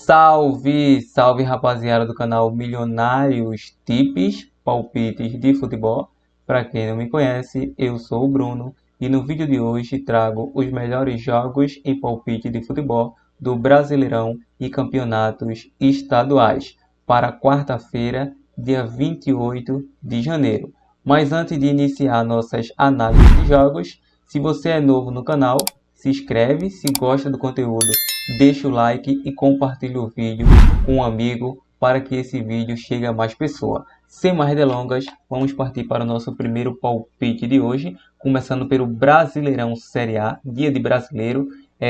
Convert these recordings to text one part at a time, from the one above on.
Salve, salve rapaziada do canal Milionários Tips, palpites de futebol. Para quem não me conhece, eu sou o Bruno e no vídeo de hoje trago os melhores jogos em palpite de futebol do Brasileirão e campeonatos estaduais para quarta-feira, dia 28 de janeiro. Mas antes de iniciar nossas análises de jogos, se você é novo no canal, se inscreve, se gosta do conteúdo, deixa o like e compartilha o vídeo com um amigo para que esse vídeo chegue a mais pessoas. Sem mais delongas, vamos partir para o nosso primeiro palpite de hoje, começando pelo Brasileirão Série A, dia de brasileiro.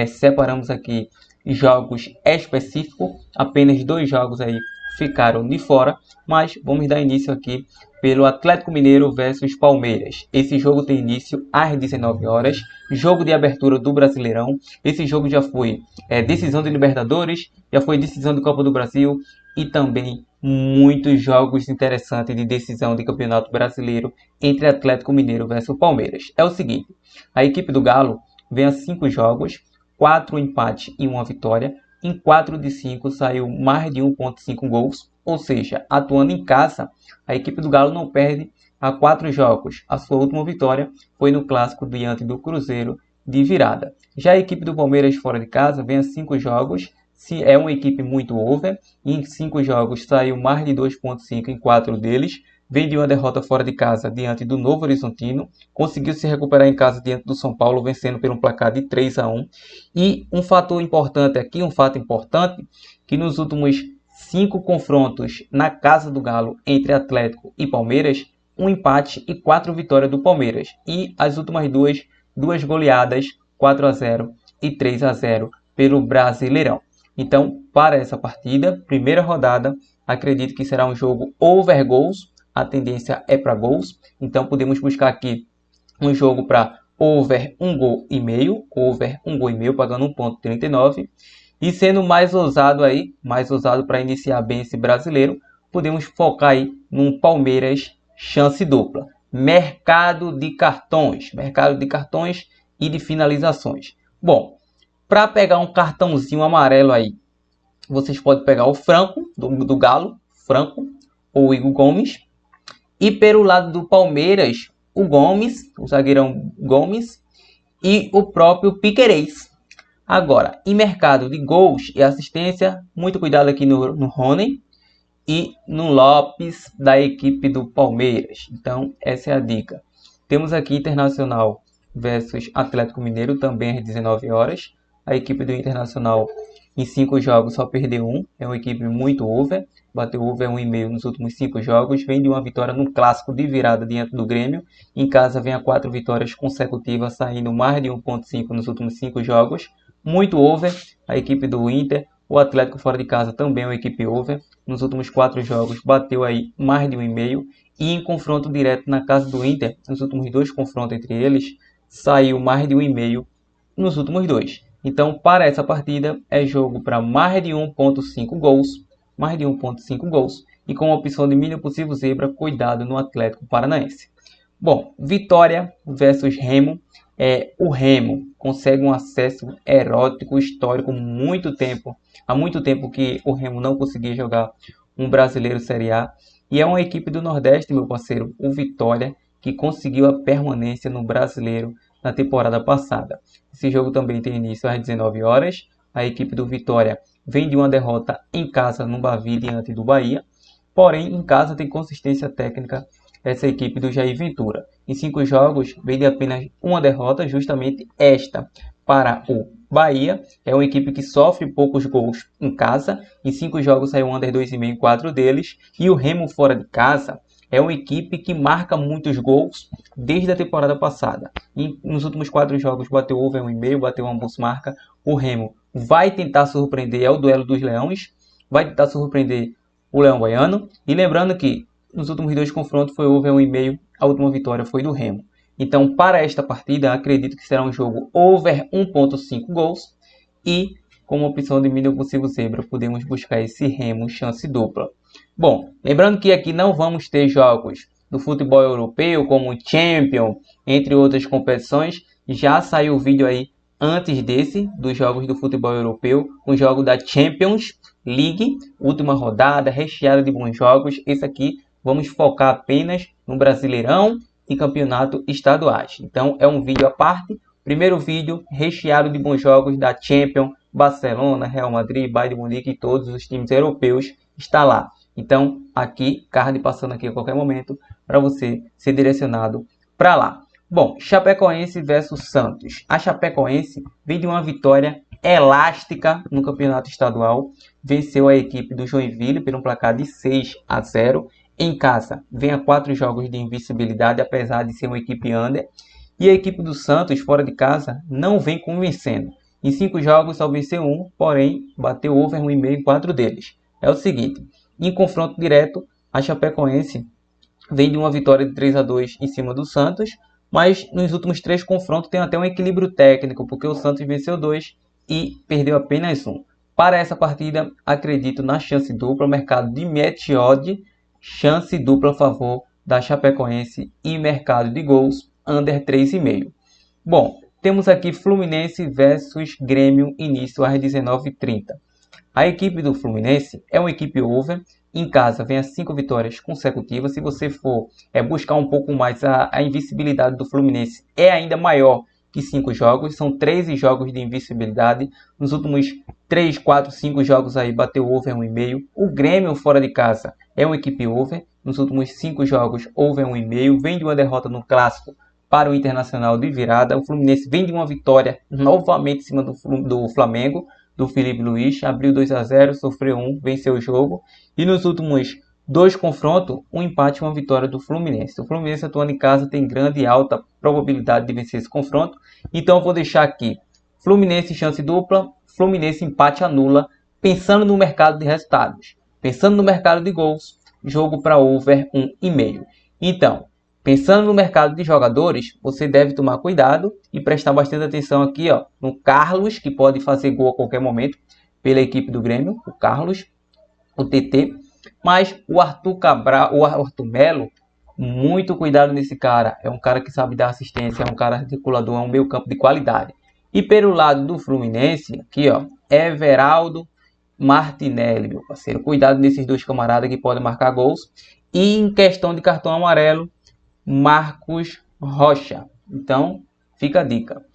Separamos aqui jogos específicos, apenas 2 jogos aí ficaram de fora, mas vamos dar início aqui pelo Atlético Mineiro versus Palmeiras. Esse jogo tem início às 19 horas, jogo de abertura do Brasileirão. Esse jogo já foi decisão de Libertadores, já foi decisão de Copa do Brasil e também muitos jogos interessantes de decisão de Campeonato Brasileiro entre Atlético Mineiro versus Palmeiras. É o seguinte, a equipe do Galo vem a 5 jogos, 4 empates e 1 vitória. Em 4 de 5 saiu mais de 1.5 gols, ou seja, atuando em casa, a equipe do Galo não perde há 4 jogos. A sua última vitória foi no clássico diante do Cruzeiro de virada. Já a equipe do Palmeiras fora de casa vem a 5 jogos, é uma equipe muito over, e em 5 jogos saiu mais de 2.5 em 4 deles. Vem de uma derrota fora de casa diante do Novo Horizontino, conseguiu se recuperar em casa diante do São Paulo, vencendo por um placar de 3-1. E um fator importante aqui, que nos últimos 5 confrontos na casa do Galo entre Atlético e Palmeiras, 1 empate e 4 vitórias do Palmeiras. E as últimas duas goleadas, 4-0 e 3-0 pelo Brasileirão. Então, para essa partida, primeira rodada, acredito que será um jogo over gols. A tendência é para gols, então podemos buscar aqui um jogo para over 1 gol e meio, pagando 1.39. E sendo mais ousado para iniciar bem esse brasileiro, podemos focar aí num Palmeiras chance dupla. Mercado de cartões e de finalizações. Bom, para pegar um cartãozinho amarelo aí, vocês podem pegar o Franco, do Galo, Franco, ou Igor Gomes. E pelo lado do Palmeiras, o Gomes, o zagueirão Gomes e o próprio Piquerez. Agora, em mercado de gols e assistência, muito cuidado aqui no Rony e no Lopes da equipe do Palmeiras. Então, essa é a dica. Temos aqui Internacional versus Atlético Mineiro, também às 19 horas. A equipe do Internacional em 5 jogos só perdeu 1, é uma equipe muito over, bateu over 1,5 nos últimos 5 jogos, vem de uma vitória no clássico de virada diante do Grêmio, em casa vem a 4 vitórias consecutivas, saindo mais de 1.5 nos últimos 5 jogos, muito over a equipe do Inter. O Atlético fora de casa também é uma equipe over, nos últimos 4 jogos bateu aí mais de 1,5, e em confronto direto na casa do Inter, nos últimos 2 confrontos entre eles, saiu mais de 1,5 nos últimos 2. Então, para essa partida, é jogo para mais de 1.5 gols, e com a opção de mínimo possível zebra, cuidado no Atlético Paranaense. Bom, Vitória versus Remo. O Remo consegue um acesso erótico histórico há muito tempo que o Remo não conseguia jogar um brasileiro Série A, e é uma equipe do Nordeste, meu parceiro, o Vitória, que conseguiu a permanência no brasileiro na temporada passada. Esse jogo também tem início às 19 horas. A equipe do Vitória vem de uma derrota em casa no Bavi diante do Bahia. Porém, em casa tem consistência técnica essa equipe do Jair Ventura. Em 5 jogos, vem de apenas uma derrota, justamente esta para o Bahia. É uma equipe que sofre poucos gols em casa. Em 5 jogos saiu under 2,5 em 4 deles. E o Remo fora de casa é uma equipe que marca muitos gols desde a temporada passada. Nos últimos 4 jogos bateu over 1,5, bateu ambos marca. O Remo vai tentar surpreender, é o duelo dos leões, vai tentar surpreender o Leão Baiano. E lembrando que nos últimos 2 confrontos foi over 1,5, a última vitória foi do Remo. Então, para esta partida, acredito que será um jogo over 1.5 gols. E, como opção de mínimo possível zebra, podemos buscar esse Remo chance dupla. Bom, lembrando que aqui não vamos ter jogos do futebol europeu, como o Champions, entre outras competições. Já saiu o vídeo aí antes dos jogos do futebol europeu, um jogo da Champions, League, última rodada, recheada de bons jogos. Esse aqui vamos focar apenas no Brasileirão e campeonato estaduais. Então é um vídeo à parte. Primeiro vídeo recheado de bons jogos da Champions, Barcelona, Real Madrid, Bayern de Munique e todos os times europeus está lá. Então aqui, card passando aqui a qualquer momento para você ser direcionado para lá. Bom, Chapecoense versus Santos. A Chapecoense vem de uma vitória elástica no campeonato estadual. Venceu a equipe do Joinville por um placar de 6-0. Em casa, vem a 4 jogos de invencibilidade, apesar de ser uma equipe under. E a equipe do Santos, fora de casa, não vem convencendo. Em 5 jogos só venceu 1, porém bateu over 1,5 em 4 deles. É o seguinte, em confronto direto, a Chapecoense vem de uma vitória de 3-2 em cima do Santos, mas nos últimos 3 confrontos tem até um equilíbrio técnico, porque o Santos venceu 2 e perdeu apenas 1. Para essa partida, acredito na chance dupla, mercado de match odd, chance dupla a favor da Chapecoense e mercado de gols under 3,5. Bom, temos aqui Fluminense versus Grêmio, início às 19h30. A equipe do Fluminense é uma equipe over. Em casa vem as 5 vitórias consecutivas. Se você for buscar um pouco mais, a invencibilidade do Fluminense é ainda maior que 5 jogos. São 13 jogos de invencibilidade. Nos últimos 3, 4, 5 jogos aí bateu over 1,5. O Grêmio fora de casa é uma equipe over. Nos últimos 5 jogos over 1,5. Vem de uma derrota no Clássico para o Internacional de virada. O Fluminense vem de uma vitória novamente em cima do Flamengo, do Felipe Luiz, abriu 2-0, sofreu 1, venceu o jogo. E nos últimos 2 confrontos, um empate e uma vitória do Fluminense. O Fluminense atuando em casa tem grande e alta probabilidade de vencer esse confronto. Então eu vou deixar aqui Fluminense chance dupla, Fluminense empate anula, pensando no mercado de resultados. Pensando no mercado de gols, jogo para over 1,5. Então, pensando no mercado de jogadores, você deve tomar cuidado e prestar bastante atenção aqui, ó, no Carlos, que pode fazer gol a qualquer momento pela equipe do Grêmio, o Carlos, o TT, mas o Arthur Cabral, o Arthur Melo, muito cuidado nesse cara, é um cara que sabe dar assistência, é um cara articulador, é um meio campo de qualidade. E pelo lado do Fluminense, aqui ó, Everaldo Martinelli, meu parceiro, cuidado nesses 2 camaradas que podem marcar gols. E em questão de cartão amarelo, Marcos Rocha. Então, fica a dica.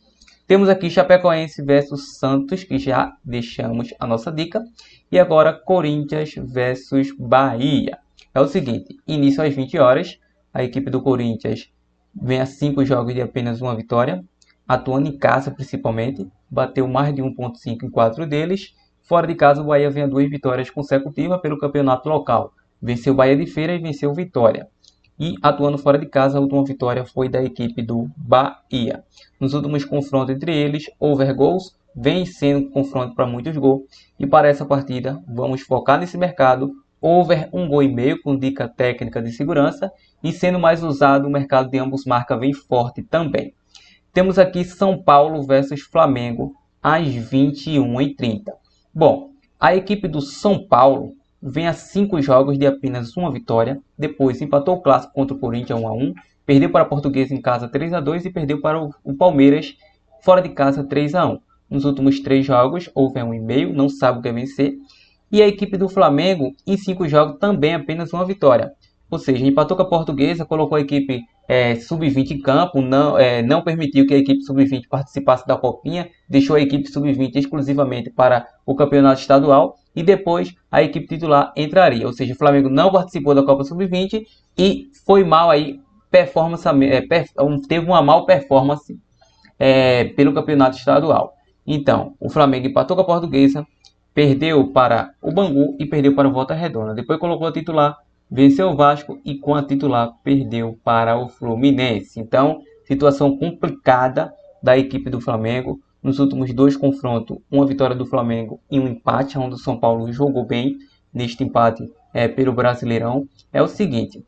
Temos aqui Chapecoense versus Santos, que já deixamos a nossa dica. E agora Corinthians versus Bahia. É o seguinte, início às 20 horas. A equipe do Corinthians vem a 5 jogos de apenas uma vitória. Atuando em casa principalmente. Bateu mais de 1,5 em 4 deles. Fora de casa o Bahia vem a 2 vitórias consecutivas pelo campeonato local. Venceu Bahia de Feira e venceu Vitória. E atuando fora de casa, a última vitória foi da equipe do Bahia. Nos últimos confrontos entre eles, over gols, vem sendo confronto para muitos gols. E para essa partida, vamos focar nesse mercado, over 1,5 gol com dica técnica de segurança. E sendo mais usado, o mercado de ambos marca vem forte também. Temos aqui São Paulo versus Flamengo, às 21h30. Bom, a equipe do São Paulo vem a 5 jogos de apenas uma vitória, depois empatou o clássico contra o Corinthians 1-1, perdeu para a Portuguesa em casa 3-2 e perdeu para o Palmeiras fora de casa 3-1. Nos últimos 3 jogos, houve 1,5, não sabe o que é vencer. E a equipe do Flamengo, em 5 jogos, também apenas uma vitória. Ou seja, empatou com a Portuguesa, colocou a equipe sub-20 em campo, não permitiu que a equipe sub-20 participasse da Copinha, deixou a equipe sub-20 exclusivamente para o campeonato estadual e depois a equipe titular entraria. Ou seja, o Flamengo não participou da Copa Sub-20 e foi mal aí, teve uma mal performance pelo campeonato estadual. Então, o Flamengo empatou com a Portuguesa, perdeu para o Bangu e perdeu para o Volta Redonda. Depois colocou a titular, venceu o Vasco e com a titular perdeu para o Fluminense. Então, situação complicada da equipe do Flamengo. Nos últimos 2 confrontos, uma vitória do Flamengo e um empate, onde o São Paulo jogou bem neste empate pelo Brasileirão. É o seguinte,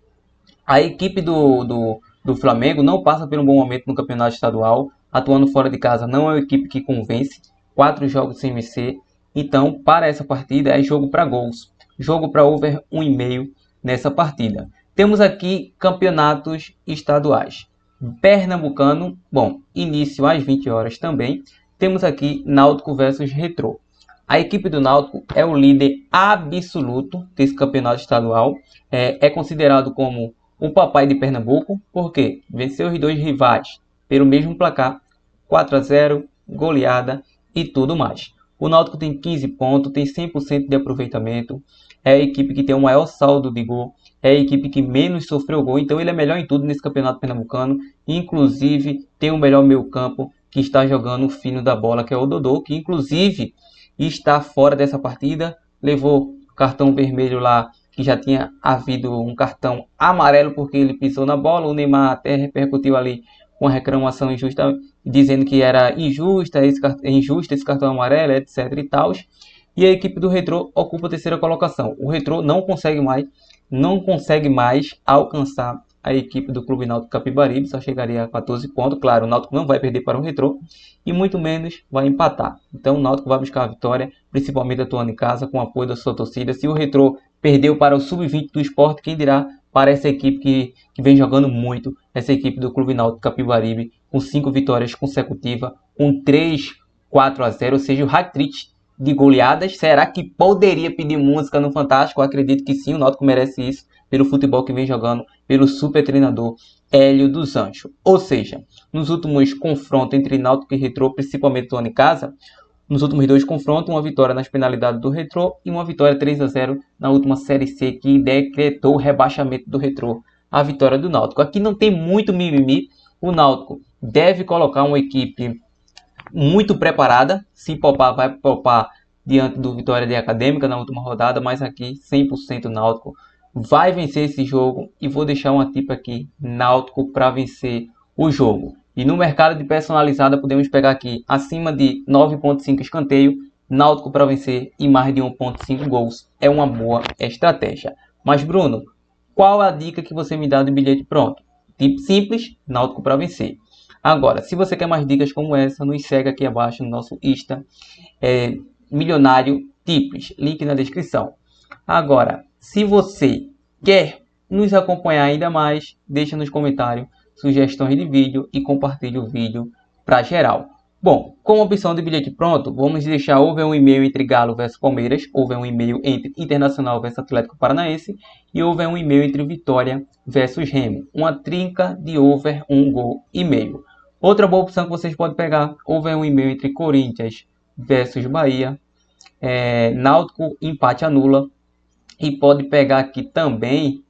a equipe do Flamengo não passa por um bom momento no campeonato estadual, atuando fora de casa não é uma equipe que convence, 4 jogos sem vencer. Então, para essa partida é jogo para gols, jogo para over 1,5 nessa partida. Temos aqui campeonatos estaduais. Pernambucano, bom, início às 20 horas também. Temos aqui Náutico versus Retrô. A equipe do Náutico é o líder absoluto desse campeonato estadual. É considerado como o papai de Pernambuco, porque venceu os 2 rivais pelo mesmo placar, 4-0, goleada e tudo mais. O Náutico tem 15 pontos, tem 100% de aproveitamento, é a equipe que tem o maior saldo de gol, é a equipe que menos sofreu gol, então ele é melhor em tudo nesse campeonato pernambucano, inclusive tem o melhor meio campo que está jogando o fino da bola, que é o Dodô, que inclusive está fora dessa partida, levou cartão vermelho lá, que já tinha havido um cartão amarelo porque ele pisou na bola, o Neymar até repercutiu ali com a reclamação injusta, dizendo que era injusto esse cartão amarelo, etc e tal. E a equipe do Retrô ocupa a terceira colocação. O Retrô não consegue mais alcançar a equipe do Clube Náutico Capibaribe, só chegaria a 14 pontos. Claro, o Náutico não vai perder para o Retrô e muito menos vai empatar. Então o Náutico vai buscar a vitória, principalmente atuando em casa com o apoio da sua torcida. Se o Retrô perdeu para o Sub-20 do Sport, quem dirá para essa equipe que vem jogando muito, essa equipe do Clube Náutico Capibaribe, com 5 vitórias consecutivas, com 3-4-0, ou seja, o hat-trick de goleadas. Será que poderia pedir música no Fantástico? Eu acredito que sim, o Náutico merece isso, pelo futebol que vem jogando, pelo super treinador Hélio dos Anjos. Ou seja, nos últimos confrontos entre Náutico e Retrô, principalmente atuando em casa, nos últimos 2 confrontos, uma vitória nas penalidades do Retrô e uma vitória 3-0 na última Série C, que decretou o rebaixamento do Retrô, a vitória do Náutico. Aqui não tem muito mimimi, o Náutico deve colocar uma equipe muito preparada, se poupar, vai poupar diante do Vitória de Acadêmica na última rodada, mas aqui 100% Náutico vai vencer esse jogo e vou deixar uma tip aqui, Náutico para vencer o jogo. E no mercado de personalizada podemos pegar aqui acima de 9.5 escanteio, Náutico para vencer e mais de 1.5 gols. É uma boa estratégia. Mas Bruno, qual a dica que você me dá do bilhete pronto? Tipo simples, Náutico para vencer. Agora, se você quer mais dicas como essa, nos segue aqui abaixo no nosso Insta, Milionário Tips, link na descrição. Agora, se você quer nos acompanhar ainda mais, deixa nos comentários sugestões de vídeo e compartilhe o vídeo para geral. Bom, com a opção de bilhete pronto, vamos deixar over 1,5 entre Galo versus Palmeiras, over 1,5 entre Internacional versus Atlético Paranaense e over 1,5 entre Vitória versus Remo. Uma trinca de over 1,5 gol. Outra boa opção que vocês podem pegar, over 1,5 entre Corinthians versus Bahia, Náutico empate anula, e pode pegar aqui também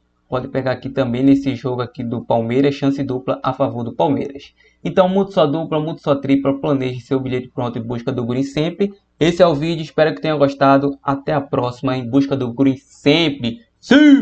nesse jogo aqui do Palmeiras, chance dupla a favor do Palmeiras. Então, mude sua dupla, mude sua tripla, planeje seu bilhete pronto em busca do Guri sempre. Esse é o vídeo, espero que tenha gostado. Até a próxima, em busca do Guri sempre. Sim!